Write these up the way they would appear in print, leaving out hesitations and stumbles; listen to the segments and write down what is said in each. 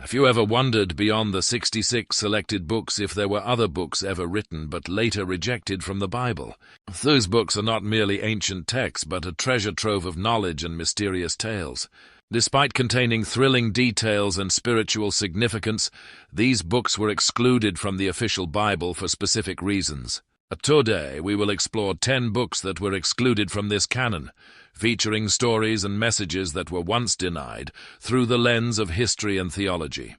Have you ever wondered beyond the 66 selected books if there were other books ever written but later rejected from the Bible? Those books are not merely ancient texts but a treasure trove of knowledge and mysterious tales. Despite containing thrilling details and spiritual significance, these books were excluded from the official Bible for specific reasons. Today, we will explore 10 books that were excluded from this canon, featuring stories and messages that were once denied through the lens of history and theology.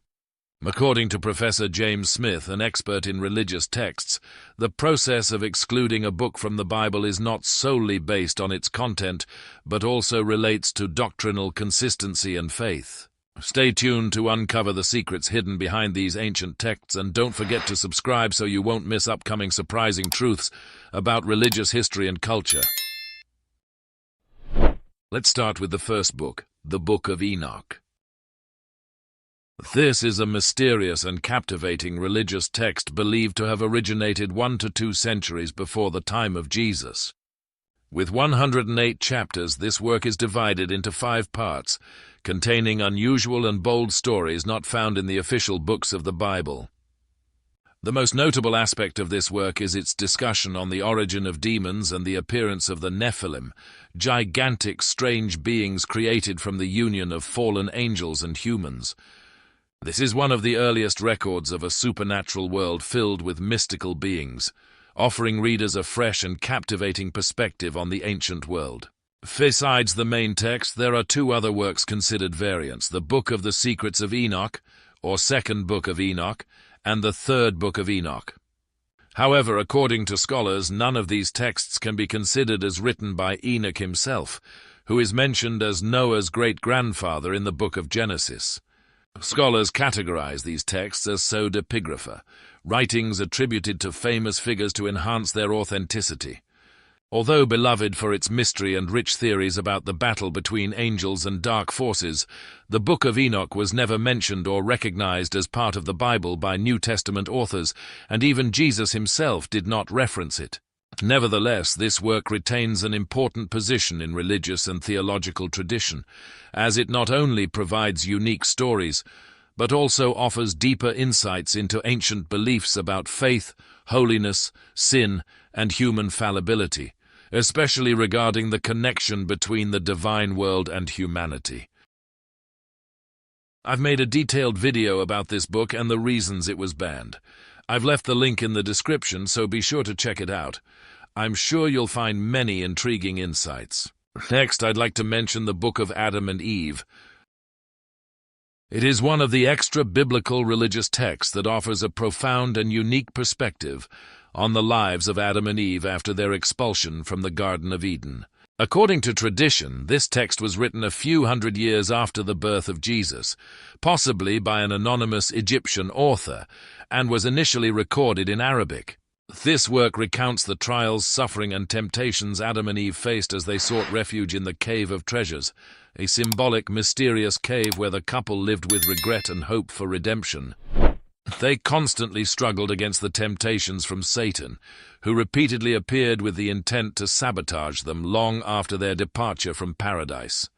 According to Professor James Smith, an expert in religious texts, the process of excluding a book from the Bible is not solely based on its content, but also relates to doctrinal consistency and faith. Stay tuned to uncover the secrets hidden behind these ancient texts, and don't forget to subscribe so you won't miss upcoming surprising truths about religious history and culture. Let's start with the first book, the Book of Enoch. This is a mysterious and captivating religious text believed to have originated 1 to 2 centuries before the time of Jesus. With 108 chapters, this work is divided into 5 parts, containing unusual and bold stories not found in the official books of the Bible. The most notable aspect of this work is its discussion on the origin of demons and the appearance of the Nephilim, gigantic, strange beings created from the union of fallen angels and humans. This is one of the earliest records of a supernatural world filled with mystical beings, offering readers a fresh and captivating perspective on the ancient world. Besides the main text, there are 2 other works considered variants: the Book of the Secrets of Enoch, or Second Book of Enoch, and the Third Book of Enoch. However, according to scholars, none of these texts can be considered as written by Enoch himself, who is mentioned as Noah's great-grandfather in the Book of Genesis. Scholars categorize these texts as pseudepigrapha, writings attributed to famous figures to enhance their authenticity. Although beloved for its mystery and rich theories about the battle between angels and dark forces, the Book of Enoch was never mentioned or recognized as part of the Bible by New Testament authors, and even Jesus himself did not reference it. Nevertheless, this work retains an important position in religious and theological tradition, as it not only provides unique stories, but also offers deeper insights into ancient beliefs about faith, holiness, sin, and human fallibility, especially regarding the connection between the divine world and humanity. I've made a detailed video about this book and the reasons it was banned. I've left the link in the description, so be sure to check it out. I'm sure you'll find many intriguing insights. Next, I'd like to mention the Book of Adam and Eve. It is one of the extra-biblical religious texts that offers a profound and unique perspective on the lives of Adam and Eve after their expulsion from the Garden of Eden. According to tradition, this text was written a few hundred years after the birth of Jesus, possibly by an anonymous Egyptian author, and was initially recorded in Arabic. This work recounts the trials, suffering, and temptations Adam and Eve faced as they sought refuge in the Cave of Treasures, a symbolic, mysterious cave where the couple lived with regret and hope for redemption. They constantly struggled against the temptations from Satan, who repeatedly appeared with the intent to sabotage them long after their departure from paradise.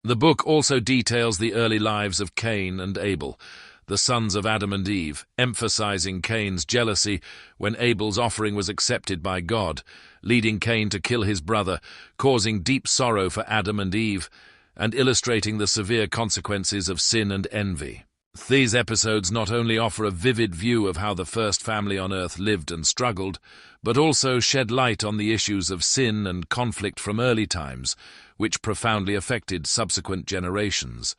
The book also details the early lives of Cain and Abel, the sons of Adam and Eve, emphasizing Cain's jealousy when Abel's offering was accepted by God, leading Cain to kill his brother, causing deep sorrow for Adam and Eve, and illustrating the severe consequences of sin and envy. These episodes not only offer a vivid view of how the first family on earth lived and struggled, but also shed light on the issues of sin and conflict from early times, which profoundly affected subsequent generations.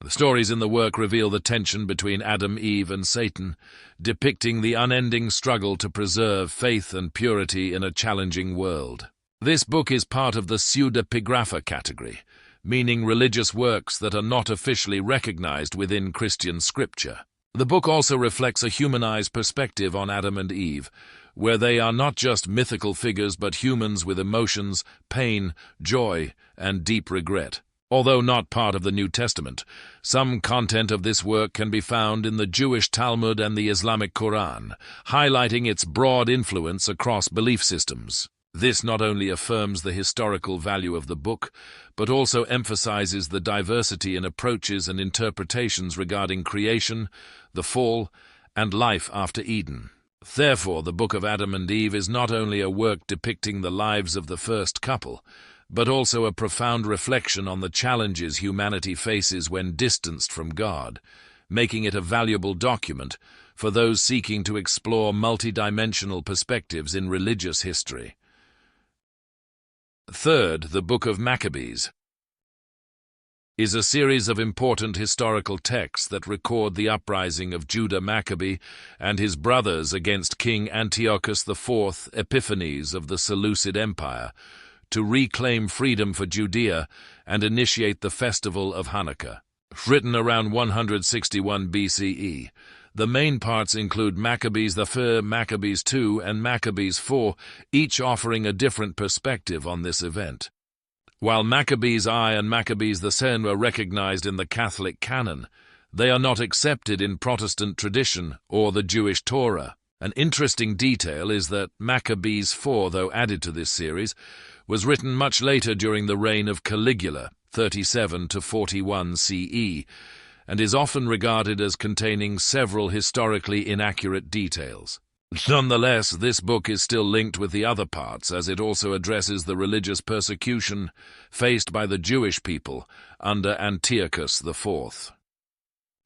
The stories in the work reveal the tension between Adam, Eve, and Satan, depicting the unending struggle to preserve faith and purity in a challenging world. This book is part of the pseudepigrapha category, meaning religious works that are not officially recognized within Christian scripture. The book also reflects a humanized perspective on Adam and Eve, where they are not just mythical figures but humans with emotions, pain, joy, and deep regret. Although not part of the New Testament, some content of this work can be found in the Jewish Talmud and the Islamic Quran, highlighting its broad influence across belief systems. This not only affirms the historical value of the book, but also emphasizes the diversity in approaches and interpretations regarding creation, the fall, and life after Eden. Therefore, the Book of Adam and Eve is not only a work depicting the lives of the first couple, but also a profound reflection on the challenges humanity faces when distanced from God, making it a valuable document for those seeking to explore multidimensional perspectives in religious history. Third, the Book of Maccabees is a series of important historical texts that record the uprising of Judah Maccabee and his brothers against King Antiochus IV Epiphanes of the Seleucid Empire to reclaim freedom for Judea and initiate the festival of Hanukkah. Written around 161 BCE, the main parts include Maccabees I, Maccabees II, and Maccabees IV, each offering a different perspective on this event. While Maccabees I and Maccabees II are recognized in the Catholic canon, they are not accepted in Protestant tradition or the Jewish Torah. An interesting detail is that Maccabees IV, though added to this series, was written much later during the reign of Caligula, 37 to 41 CE, and is often regarded as containing several historically inaccurate details. Nonetheless, this book is still linked with the other parts, as it also addresses the religious persecution faced by the Jewish people under Antiochus IV.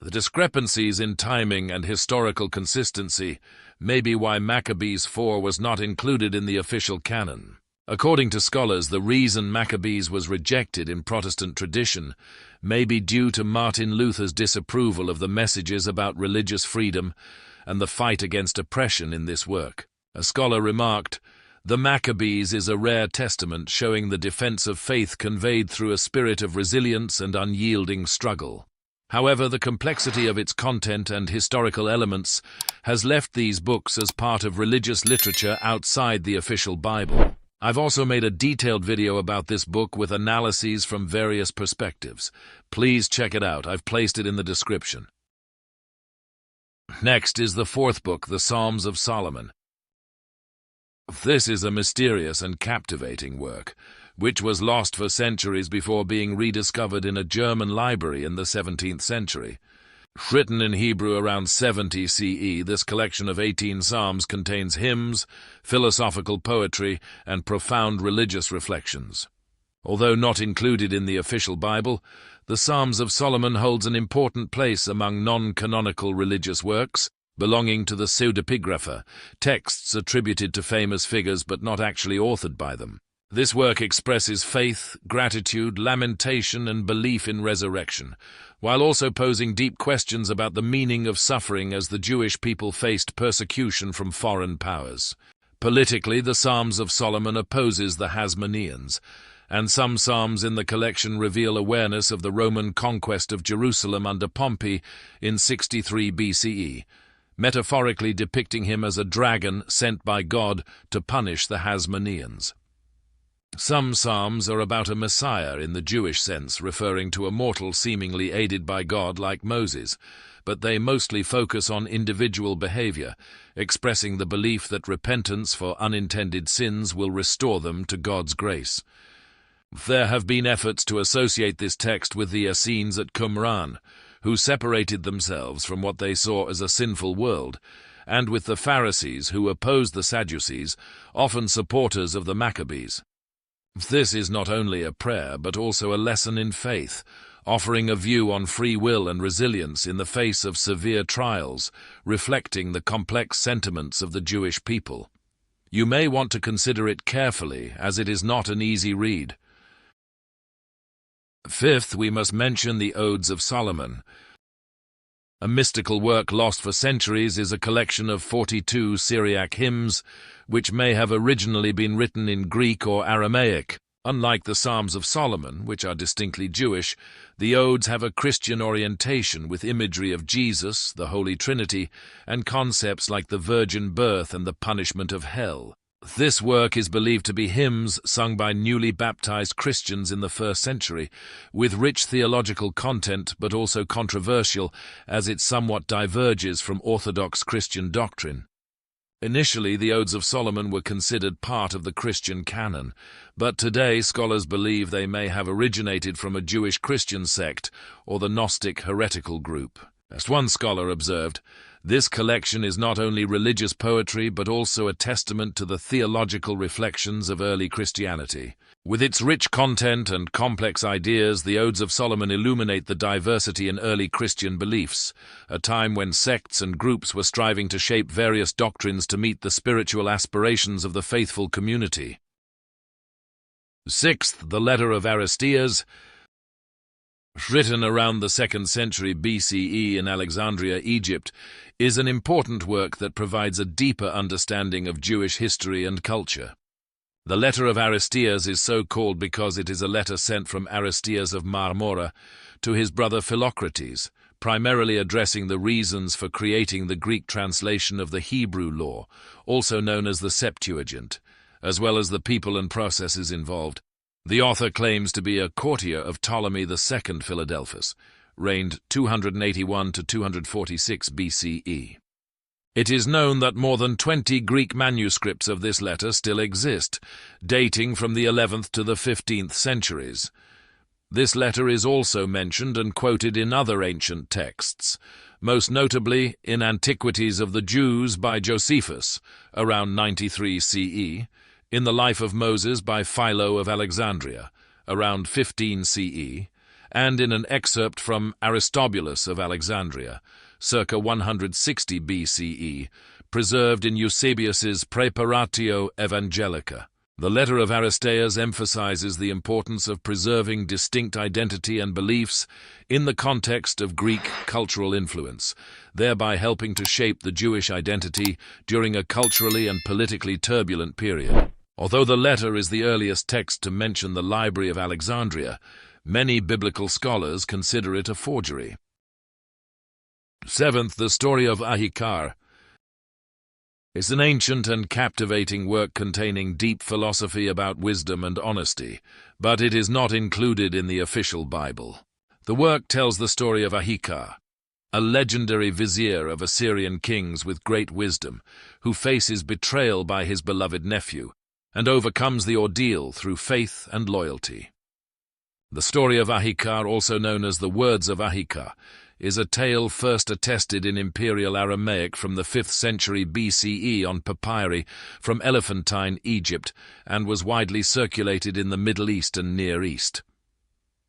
The discrepancies in timing and historical consistency may be why Maccabees IV was not included in the official canon. According to scholars, the reason Maccabees was rejected in Protestant tradition may be due to Martin Luther's disapproval of the messages about religious freedom and the fight against oppression in this work. A scholar remarked, "The Maccabees is a rare testament showing the defense of faith conveyed through a spirit of resilience and unyielding struggle." However, the complexity of its content and historical elements has left these books as part of religious literature outside the official Bible. I've also made a detailed video about this book with analyses from various perspectives. Please check it out. I've placed it in the description. Next is the fourth book, the Psalms of Solomon. This is a mysterious and captivating work, which was lost for centuries before being rediscovered in a German library in the 17th century. Written in Hebrew around 70 CE, this collection of 18 psalms contains hymns, philosophical poetry, and profound religious reflections. Although not included in the official Bible, the Psalms of Solomon holds an important place among non-canonical religious works, belonging to the pseudepigrapha, texts attributed to famous figures but not actually authored by them. This work expresses faith, gratitude, lamentation, and belief in resurrection, while also posing deep questions about the meaning of suffering as the Jewish people faced persecution from foreign powers. Politically, the Psalms of Solomon opposes the Hasmoneans, and some psalms in the collection reveal awareness of the Roman conquest of Jerusalem under Pompey in 63 BCE, metaphorically depicting him as a dragon sent by God to punish the Hasmoneans. Some psalms are about a Messiah in the Jewish sense, referring to a mortal seemingly aided by God like Moses, but they mostly focus on individual behavior, expressing the belief that repentance for unintended sins will restore them to God's grace. There have been efforts to associate this text with the Essenes at Qumran, who separated themselves from what they saw as a sinful world, and with the Pharisees, who opposed the Sadducees, often supporters of the Maccabees. This is not only a prayer, but also a lesson in faith, offering a view on free will and resilience in the face of severe trials, reflecting the complex sentiments of the Jewish people. You may want to consider it carefully, as it is not an easy read. Fifth, we must mention the Odes of Solomon. A mystical work lost for centuries is a collection of 42 Syriac hymns, which may have originally been written in Greek or Aramaic. Unlike the Psalms of Solomon, which are distinctly Jewish, the Odes have a Christian orientation with imagery of Jesus, the Holy Trinity, and concepts like the virgin birth and the punishment of hell. This work is believed to be hymns sung by newly baptized Christians in the 1st century, with rich theological content but also controversial, as it somewhat diverges from Orthodox Christian doctrine. Initially, the Odes of Solomon were considered part of the Christian canon, but today scholars believe they may have originated from a Jewish Christian sect or the Gnostic heretical group. As one scholar observed, this collection is not only religious poetry but also a testament to the theological reflections of early Christianity. With its rich content and complex ideas, the Odes of Solomon illuminate the diversity in early Christian beliefs, a time when sects and groups were striving to shape various doctrines to meet the spiritual aspirations of the faithful community. Sixth, the Letter of Aristeas, written around the 2nd century BCE in Alexandria, Egypt, is an important work that provides a deeper understanding of Jewish history and culture. The Letter of Aristeas is so called because it is a letter sent from Aristeas of Marmora to his brother Philocrates, primarily addressing the reasons for creating the Greek translation of the Hebrew law, also known as the Septuagint, as well as the people and processes involved. The author claims to be a courtier of Ptolemy II Philadelphus, reigned 281 to 246 BCE. It is known that more than 20 Greek manuscripts of this letter still exist, dating from the 11th to the 15th centuries. This letter is also mentioned and quoted in other ancient texts, most notably in Antiquities of the Jews by Josephus, around 93 CE, in the Life of Moses by Philo of Alexandria, around 15 CE, and in an excerpt from Aristobulus of Alexandria, circa 160 BCE, preserved in Eusebius's Praeparatio Evangelica. The Letter of Aristeas emphasizes the importance of preserving distinct identity and beliefs in the context of Greek cultural influence, thereby helping to shape the Jewish identity during a culturally and politically turbulent period. Although the letter is the earliest text to mention the Library of Alexandria, many biblical scholars consider it a forgery. Seventh, the Story of Ahikar is an ancient and captivating work containing deep philosophy about wisdom and honesty, but it is not included in the official Bible. The work tells the story of Ahikar, a legendary vizier of Assyrian kings with great wisdom, who faces betrayal by his beloved nephew, and overcomes the ordeal through faith and loyalty. The story of Ahikar, also known as the Words of Ahikar, is a tale first attested in Imperial Aramaic from the 5th century BCE on papyri from Elephantine, Egypt, and was widely circulated in the Middle East and Near East.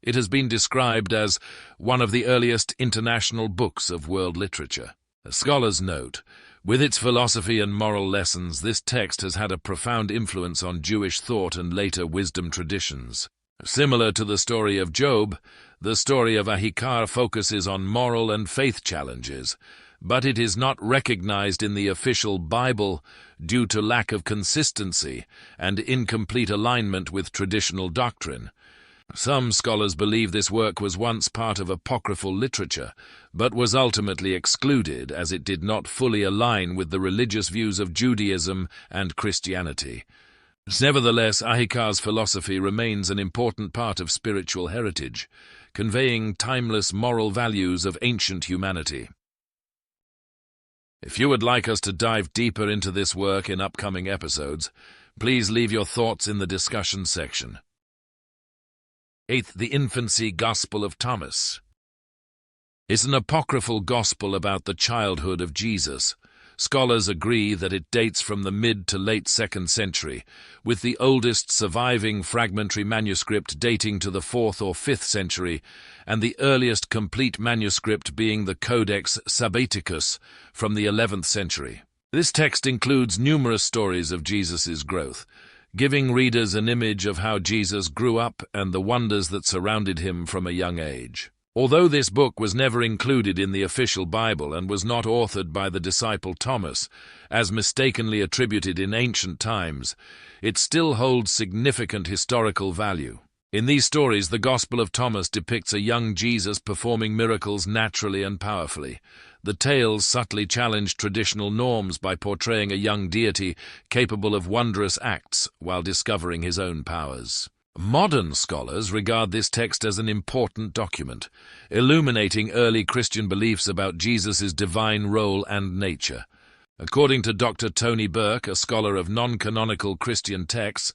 It has been described as one of the earliest international books of world literature. As scholars note, with its philosophy and moral lessons, this text has had a profound influence on Jewish thought and later wisdom traditions. Similar to the story of Job, the story of Ahikar focuses on moral and faith challenges, but it is not recognized in the official Bible due to lack of consistency and incomplete alignment with traditional doctrine. Some scholars believe this work was once part of apocryphal literature, but was ultimately excluded as it did not fully align with the religious views of Judaism and Christianity. Nevertheless, Ahikar's philosophy remains an important part of spiritual heritage, conveying timeless moral values of ancient humanity. If you would like us to dive deeper into this work in upcoming episodes, please leave your thoughts in the discussion section. Eighth, the Infancy Gospel of Thomas is an apocryphal gospel about the childhood of Jesus. Scholars agree that it dates from the mid to late 2nd century, with the oldest surviving fragmentary manuscript dating to the 4th or 5th century, and the earliest complete manuscript being the Codex Sabbaticus from the 11th century. This text includes numerous stories of Jesus' growth, giving readers an image of how Jesus grew up and the wonders that surrounded him from a young age. Although this book was never included in the official Bible and was not authored by the disciple Thomas, as mistakenly attributed in ancient times, it still holds significant historical value. In these stories, the Gospel of Thomas depicts a young Jesus performing miracles naturally and powerfully. The tales subtly challenge traditional norms by portraying a young deity capable of wondrous acts while discovering his own powers. Modern scholars regard this text as an important document, illuminating early Christian beliefs about Jesus' divine role and nature. According to Dr. Tony Burke, a scholar of non-canonical Christian texts,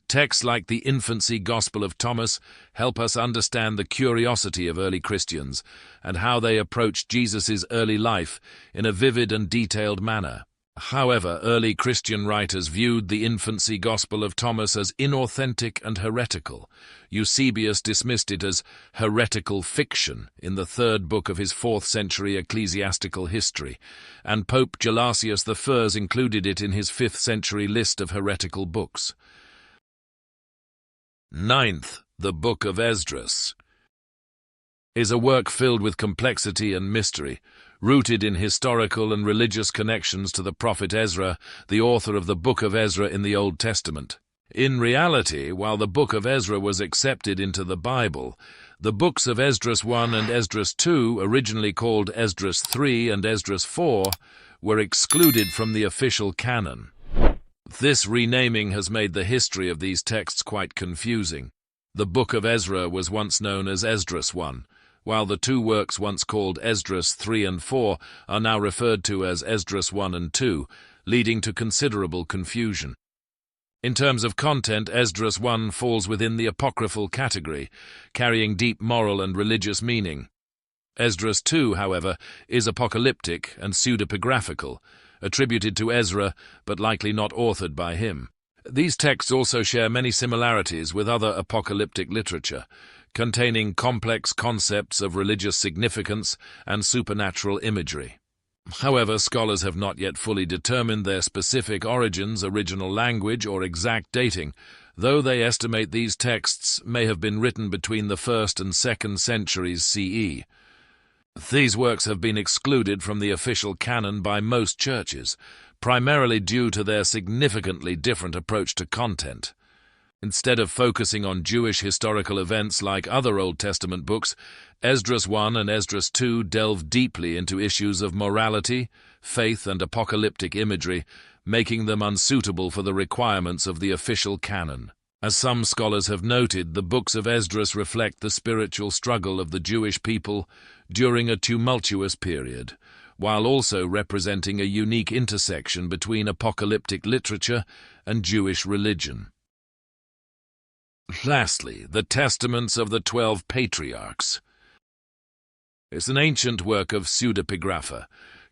texts like the Infancy Gospel of Thomas help us understand the curiosity of early Christians and how they approached Jesus' early life in a vivid and detailed manner. However, early Christian writers viewed the Infancy Gospel of Thomas as inauthentic and heretical. Eusebius dismissed it as heretical fiction in the third book of his 4th century ecclesiastical history, and Pope Gelasius I included it in his 5th century list of heretical books. 9th, the Book of Esdras is a work filled with complexity and mystery, rooted in historical and religious connections to the prophet Ezra, the author of the Book of Ezra in the Old Testament. In reality, while the Book of Ezra was accepted into the Bible, the books of Esdras 1 and Esdras 2, originally called Esdras 3 and Esdras 4, were excluded from the official canon. This renaming has made the history of these texts quite confusing. The Book of Ezra was once known as Esdras 1, while the two works once called Esdras 3 and 4 are now referred to as Esdras 1 and 2, leading to considerable confusion. In terms of content, Esdras 1 falls within the apocryphal category, carrying deep moral and religious meaning. Esdras 2, however, is apocalyptic and pseudepigraphical, attributed to Ezra, but likely not authored by him. These texts also share many similarities with other apocalyptic literature, containing complex concepts of religious significance and supernatural imagery. However, scholars have not yet fully determined their specific origins, original language, or exact dating, though they estimate these texts may have been written between the 1st and 2nd centuries CE. These works have been excluded from the official canon by most churches, primarily due to their significantly different approach to content. Instead of focusing on Jewish historical events like other Old Testament books, Esdras 1 and Esdras 2 delve deeply into issues of morality, faith, and apocalyptic imagery, making them unsuitable for the requirements of the official canon. As some scholars have noted, the books of Esdras reflect the spiritual struggle of the Jewish people during a tumultuous period, while also representing a unique intersection between apocalyptic literature and Jewish religion. Lastly, the Testaments of the 12 Patriarchs. It's an ancient work of pseudepigrapha,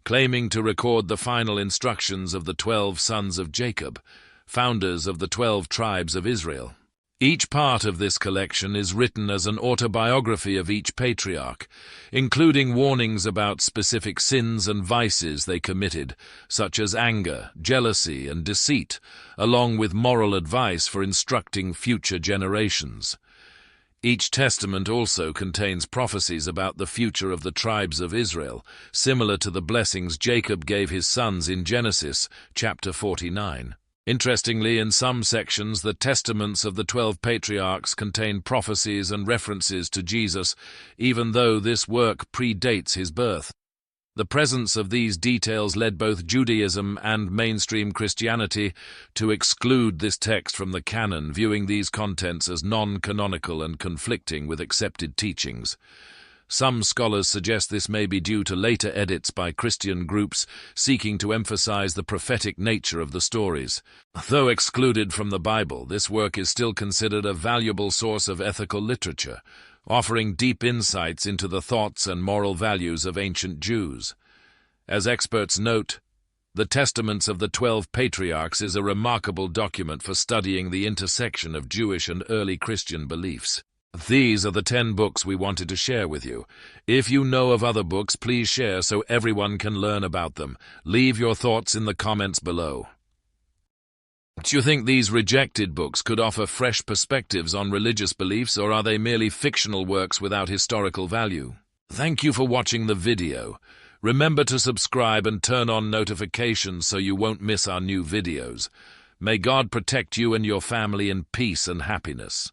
claiming to record the final instructions of the 12 sons of Jacob, founders of the 12 tribes of Israel. Each part of this collection is written as an autobiography of each patriarch, including warnings about specific sins and vices they committed, such as anger, jealousy, and deceit, along with moral advice for instructing future generations. Each testament also contains prophecies about the future of the tribes of Israel, similar to the blessings Jacob gave his sons in Genesis chapter 49. Interestingly, in some sections, the testaments of the 12 patriarchs contain prophecies and references to Jesus, even though this work predates his birth. The presence of these details led both Judaism and mainstream Christianity to exclude this text from the canon, viewing these contents as non-canonical and conflicting with accepted teachings. Some scholars suggest this may be due to later edits by Christian groups seeking to emphasize the prophetic nature of the stories. Though excluded from the Bible, this work is still considered a valuable source of ethical literature, offering deep insights into the thoughts and moral values of ancient Jews. As experts note, the Testaments of the 12 Patriarchs is a remarkable document for studying the intersection of Jewish and early Christian beliefs. These are the 10 books we wanted to share with you. If you know of other books, please share so everyone can learn about them. Leave your thoughts in the comments below. Do you think these rejected books could offer fresh perspectives on religious beliefs, or are they merely fictional works without historical value? Thank you for watching the video. Remember to subscribe and turn on notifications so you won't miss our new videos. May God protect you and your family in peace and happiness.